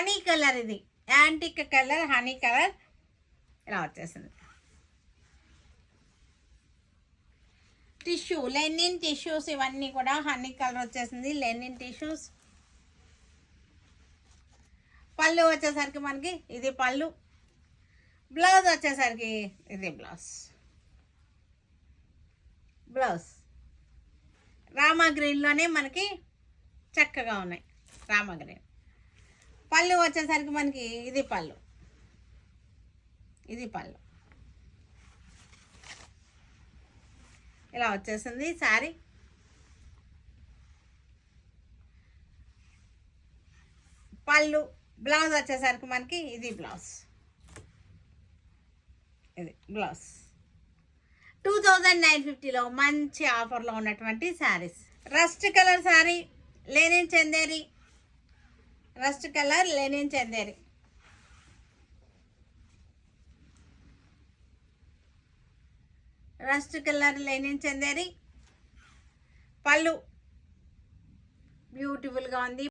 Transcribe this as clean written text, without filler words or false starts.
Honey colour, ఇది antique colour, honey colour ఇలా వచ్చేసింది. టిష్యూ, లెనిన్ టిష్యూస్ ఇవన్నీ కూడా హనీ కలర్ వచ్చేసింది, లెనిన్ టిష్యూస్. పళ్ళు వచ్చేసరికి మనకి ఇది పళ్ళు, బ్లౌజ్ వచ్చేసరికి ఇది బ్లౌజ్. రామా గ్రీన్లోనే మనకి చక్కగా ఉన్నాయి, రామా గ్రీన్. పళ్ళు వచ్చేసరికి మనకి ఇది పళ్ళు, ఇది పళ్ళు ఇలా వచ్చేసింది శారీ. పళ్ళు, బ్లౌజ్ వచ్చేసరికి మనకి ఇది బ్లౌజ్, ఇది బ్లౌజ్. 2950లో మంచి ఆఫర్లో ఉన్నటువంటి saris. Rust colour sari, linen Chanderi, rust colour linen Chanderi. Rust colour linen Chanderi. పళ్ళు బ్యూటిఫుల్గా ఉంది.